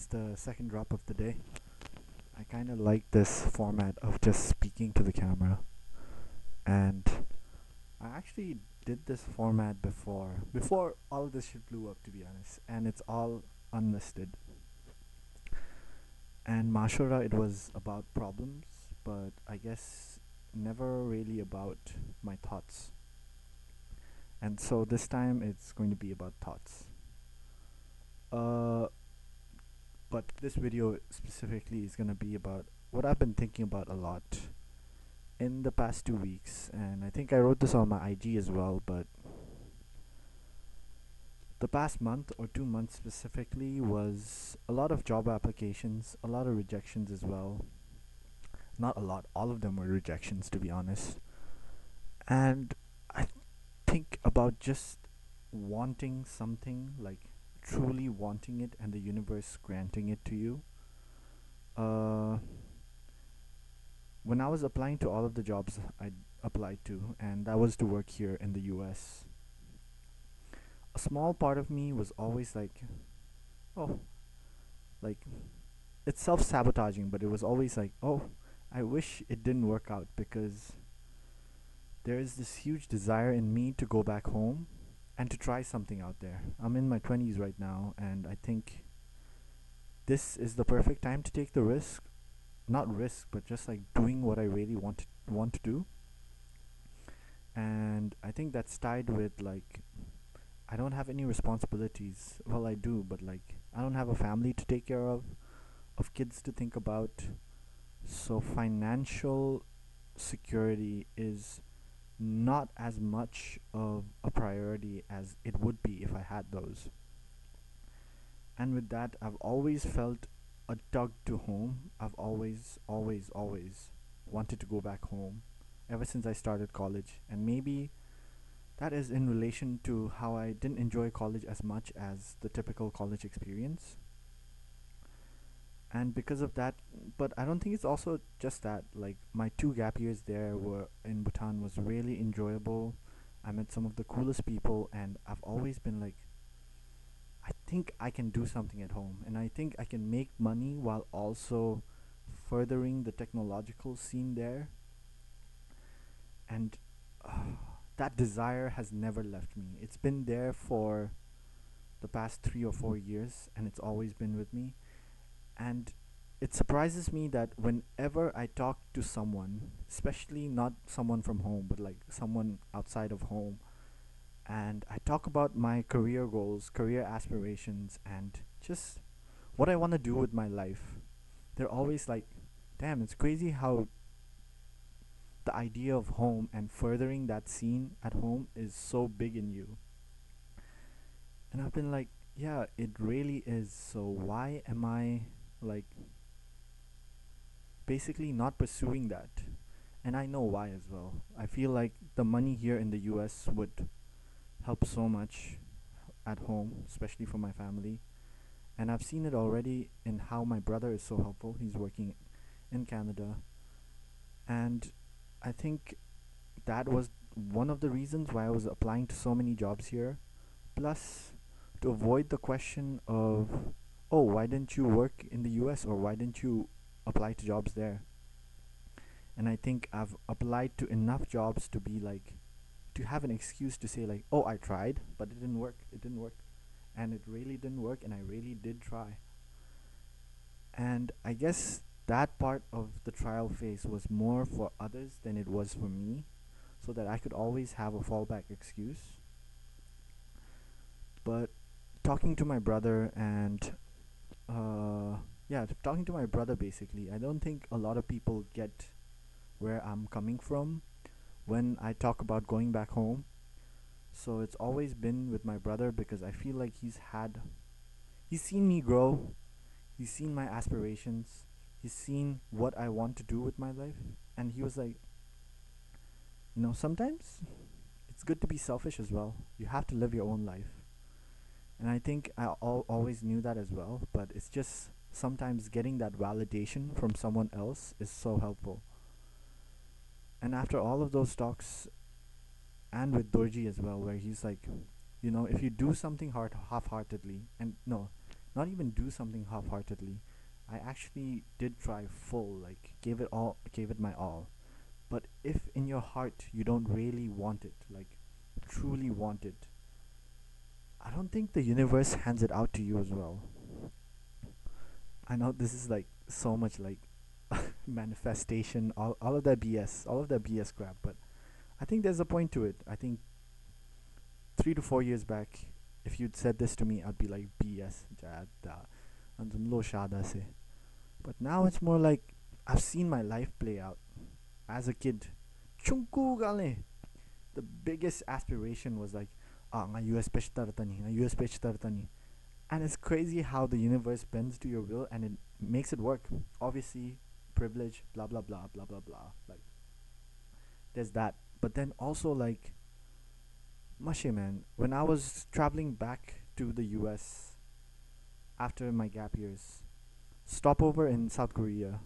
the second drop of the day. I kind of like this format of just speaking to the camera, and I actually did this format before all of this shit blew up, to be honest, and it's all unlisted. And Mashura, it was about problems, but I guess never really about my thoughts. And so this time it's going to be about thoughts. Uh, but this video specifically is gonna be about what I've been thinking about a lot in the past 2 weeks, and I think I wrote this on my IG as well. But the past month or 2 months specifically was a lot of job applications, a lot of rejections as well. Not a lot, all of them were rejections, to be honest. And I think about just wanting something, like truly wanting it, and the universe granting it to you. Uh, when I was applying to all of the jobs I applied to, and that was to work here in the US, a small part of me was always like, oh, like, it's self sabotaging, but it was always like, oh, I wish it didn't work out because there is this huge desire in me to go back home and to try something out there. I'm in my 20s right now, and I think this is the perfect time to take the risk. Not risk, but just like doing what I really want to do. And I think that's tied with like I don't have any responsibilities. Well, I do, but like I don't have a family to take care of kids to think about. So financial security is not as much of a priority as it would be if I had those. And with that, I've always felt a tug to home. I've always wanted to go back home ever since I started college. And maybe that is in relation to how I didn't enjoy college as much as the typical college experience. And because of that, but I don't think it's also just that. Like my 2 gap years there were in Bhutan was really enjoyable. I met some of the coolest people, and I've always been like, I think I can do something at home, and I think I can make money while also furthering the technological scene there. And that desire has never left me. It's been there for the past 3 or 4 years, and it's always been with me. And it surprises me that whenever I talk to someone, especially not someone from home, but like someone outside of home, and I talk about my career goals, career aspirations, and just what I want to do with my life, they're always like, damn, it's crazy how the idea of home and furthering that scene at home is so big in you. And I've been like, yeah, it really is. So why am I like basically not pursuing that? And I know why as well. I feel like the money here in the US would help so much at home, especially for my family. And I've seen it already in how my brother is so helpful. He's working in Canada. And I think that was one of the reasons why I was applying to so many jobs here. Plus, to avoid the question of, oh, why didn't you work in the US, or why didn't you apply to jobs there? And I think I've applied to enough jobs to be like, to have an excuse to say, like, oh, I tried, but it didn't work. It didn't work. And it really didn't work, and I really did try. And I guess that part of the trial phase was more for others than it was for me, so that I could always have a fallback excuse. But talking to my brother and talking to my brother basically, I don't think a lot of people get where I'm coming from when I talk about going back home. So it's always been with my brother because I feel like he's seen me grow, he's seen my aspirations, he's seen what I want to do with my life, and he was like, sometimes it's good to be selfish as well. You have to live your own life. And I think always knew that as well, but it's just sometimes getting that validation from someone else is so helpful. And after all of those talks, and with Dorji as well, where he's like, if you do something half-heartedly, and no, not even do something half-heartedly. I actually did try full, like gave it my all. But if in your heart you don't really want it, like truly want it, I don't think the universe hands it out to you as well. I know this is like so much like manifestation, all of that BS, all of that BS crap, but I think there's a point to it. I think 3 to 4 years back, if you'd said this to me, I'd be like BS, jada, and lo shada se. But now it's more like I've seen my life play out as a kid. Chungku gale. The biggest aspiration was like, ah, nga US pitch tartani, nga US pitch tartani. And it's crazy how the universe bends to your will and it makes it work. Obviously, privilege, blah blah blah blah blah blah. Like there's that. But then also like Mushy man, when I was traveling back to the US after my gap years, stopover in South Korea,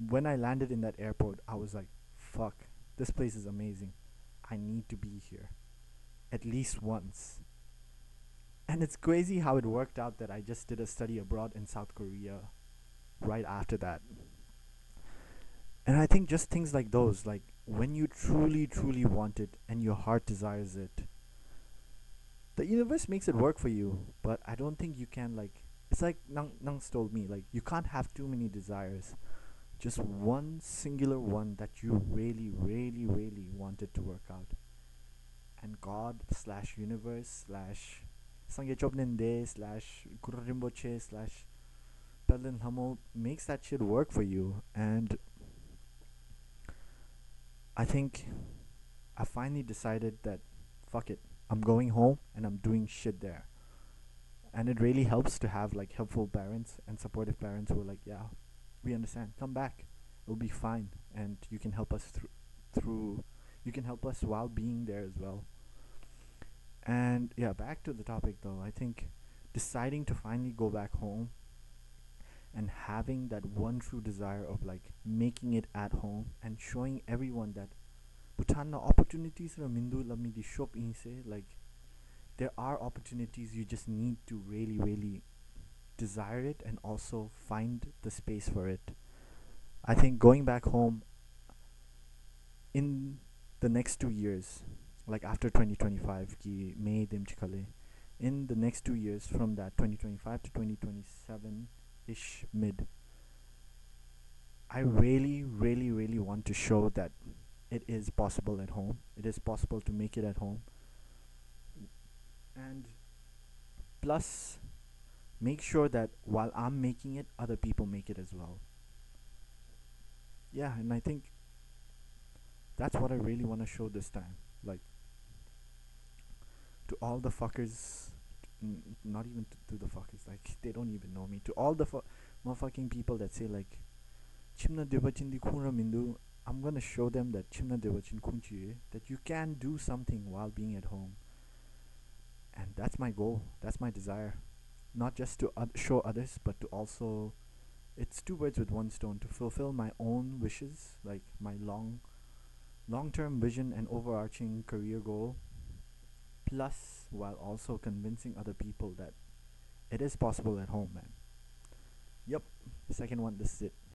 when I landed in that airport, I was like, fuck, this place is amazing. I need to be here at least once. And it's crazy how it worked out that I just did a study abroad in South Korea right after that. And I think just things like those, like when you truly, truly want it and your heart desires it, the universe makes it work for you. But I don't think you can, like, it's like Nang's told me, like, you can't have too many desires. Just one singular one that you really, really, really wanted to work out. And God slash universe slash Sangye Chobninde slash Guru Rinpoche slash Pelin Hummel makes that shit work for you. And I think I finally decided that fuck it. I'm going home and I'm doing shit there. And it really helps to have like helpful parents and supportive parents who are like, yeah, we understand. Come back. It'll be fine and you can help us through you can help us while being there as well. And yeah, back to the topic though. I think deciding to finally go back home and having that one true desire of like making it at home and showing everyone that Bhutan na opportunities ra mindu lamni di shop inse, like there are opportunities, you just need to really really desire it and also find the space for it. I think going back home in the next 2 years, like after 2025 ki May dimchikale, in the next 2 years from that 2025 to 2027 ish mid, I really really really want to show that it is possible at home. It is possible to make it at home. And plus make sure that while I'm making it, other people make it as well. Yeah, and I think that's what I really want to show this time. Like to all the fuckers, not even to the fuckers. Like they don't even know me. To all the motherfucking people that say like, "Chimna devachin di khunra mindu." I'm gonna show them that chimna devachin khunchi, that you can do something while being at home, and that's my goal. That's my desire. Not just to show others, but to also, it's two birds with one stone, to fulfill my own wishes, like my long-term vision and overarching career goal, plus while also convincing other people that it is possible at home, man. Yep, second one, this is it.